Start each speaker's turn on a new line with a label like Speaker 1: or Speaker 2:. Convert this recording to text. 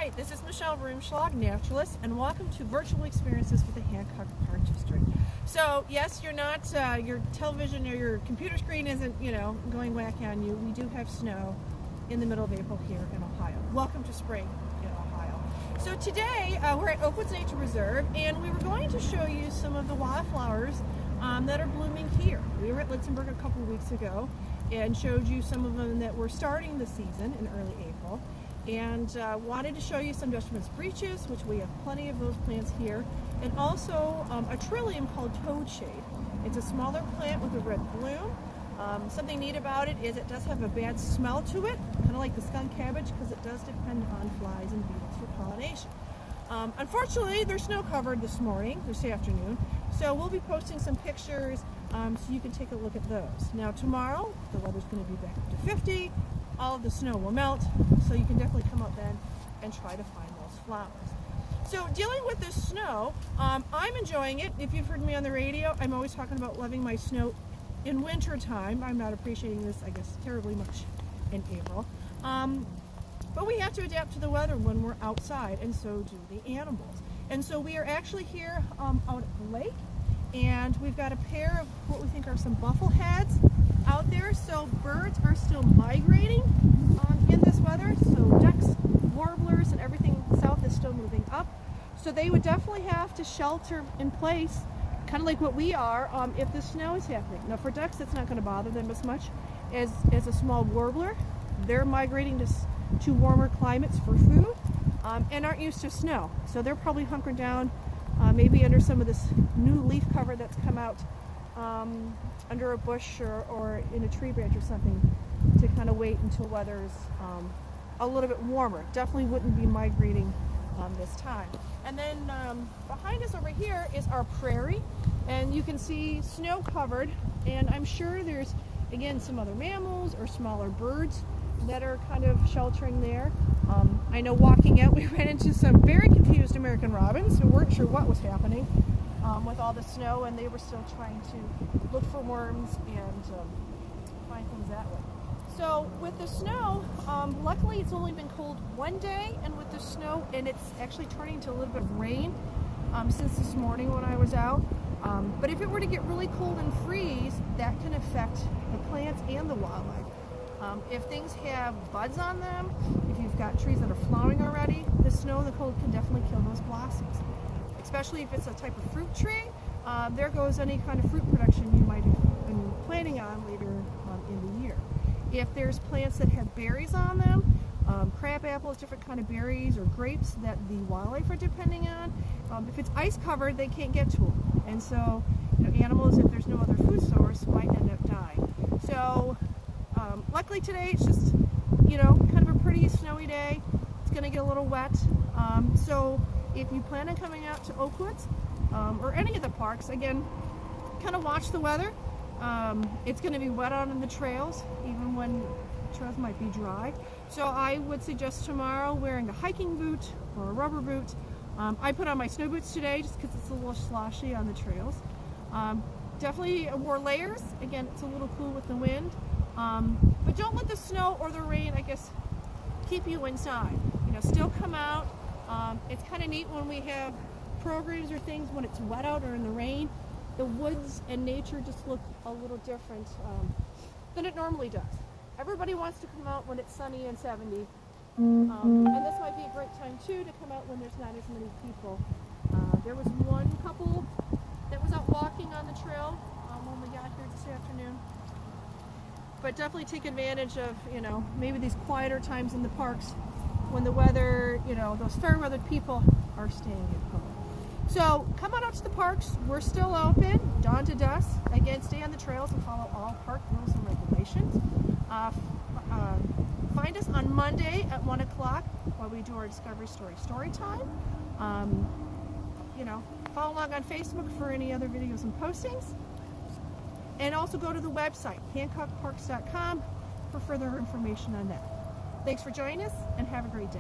Speaker 1: Hi, this is Michelle Roomschlag, naturalist, and welcome to Virtual Experiences with the Hancock Park District. So, yes, you're not, your television or your computer screen isn't, going wacky on you. We do have snow in the middle of April here in Ohio. Welcome to spring in Ohio. So today, we're at Oakwoods Nature Preserve, and we were going to show you some of the wildflowers that are blooming here. We were at Litzenberg a couple of weeks ago and showed you some of them that were starting the season in early April. And wanted to show you some Dutchman's breeches, which we have plenty of those plants here, and also a trillium called toadshade. It's a smaller plant with a red bloom. Something neat about it is it does have a bad smell to it, kind of like the skunk cabbage, because it does depend on flies and beetles for pollination. Unfortunately, they're snow covered this afternoon, so we'll be posting some pictures so you can take a look at those. Now tomorrow, the weather's going to be back up to 50. All of the snow will melt, so you can definitely come out then and try to find those flowers. So dealing with this snow, I'm enjoying it. If you've heard me on the radio, I'm always talking about loving my snow in winter time. I'm not appreciating this, I guess, terribly much in April. But we have to adapt to the weather when we're outside, and so do the animals. And so we are actually here out at the lake, and we've got a pair of what we think are some buffleheads out there. So birds are still migrating in this weather. So ducks, warblers, and everything south is still moving up. So they would definitely have to shelter in place, kind of like what we are, if the snow is happening. Now for ducks, that's not going to bother them as much as a small warbler. They're migrating to warmer climates for food and aren't used to snow. So they're probably hunkered down maybe under some of this new leaf cover that's come out under a bush or in a tree branch or something to kind of wait until weather's a little bit warmer. Definitely wouldn't be migrating this time. And then behind us over here is our prairie, and you can see snow covered, and I'm sure there's again some other mammals or smaller birds that are kind of sheltering there. I know walking out we ran into some very confused American robins who weren't sure what was happening with all the snow, and they were still trying to look for worms and find things that way. So with the snow, luckily it's only been cold one day, and with the snow, and it's actually turning to a little bit of rain since this morning when I was out. But if it were to get really cold and freeze, that can affect the plants and the wildlife. If things have buds on them, if you've got trees that are flowering already, the snow and the cold can definitely kill those blossoms. Especially if it's a type of fruit tree, there goes any kind of fruit production you might have been planning on later in the year. If there's plants that have berries on them, crab apples, different kind of berries, or grapes that the wildlife are depending on, if it's ice covered, they can't get to them. And so, animals, if there's no other food source, might end up dying. So, luckily today it's just, kind of a pretty snowy day. It's going to get a little wet. So if you plan on coming out to Oakwoods or any of the parks, again, kind of watch the weather. It's going to be wet out on the trails, even when trails might be dry. So I would suggest tomorrow wearing a hiking boot or a rubber boot. I put on my snow boots today just because it's a little sloshy on the trails. Definitely wore layers. Again, it's a little cool with the wind. But don't let the snow or the rain, I guess, keep you inside. Still come out. It's kind of neat when we have programs or things when it's wet out or in the rain. The woods and nature just look a little different than it normally does. Everybody wants to come out when it's sunny and 70. And this might be a great time too to come out when there's not as many people. There was one couple that was out walking on the trail when we got here this afternoon. But definitely take advantage of, maybe these quieter times in the parks when the weather, those fair weathered people are staying at home. So come on out to the parks. We're still open, dawn to dusk. Again, stay on the trails and follow all park rules and regulations. Find us on Monday at 1 o'clock while we do our Discovery Story time. Follow along on Facebook for any other videos and postings. And also go to the website, hancockparks.com, for further information on that. Thanks for joining us, and have a great day.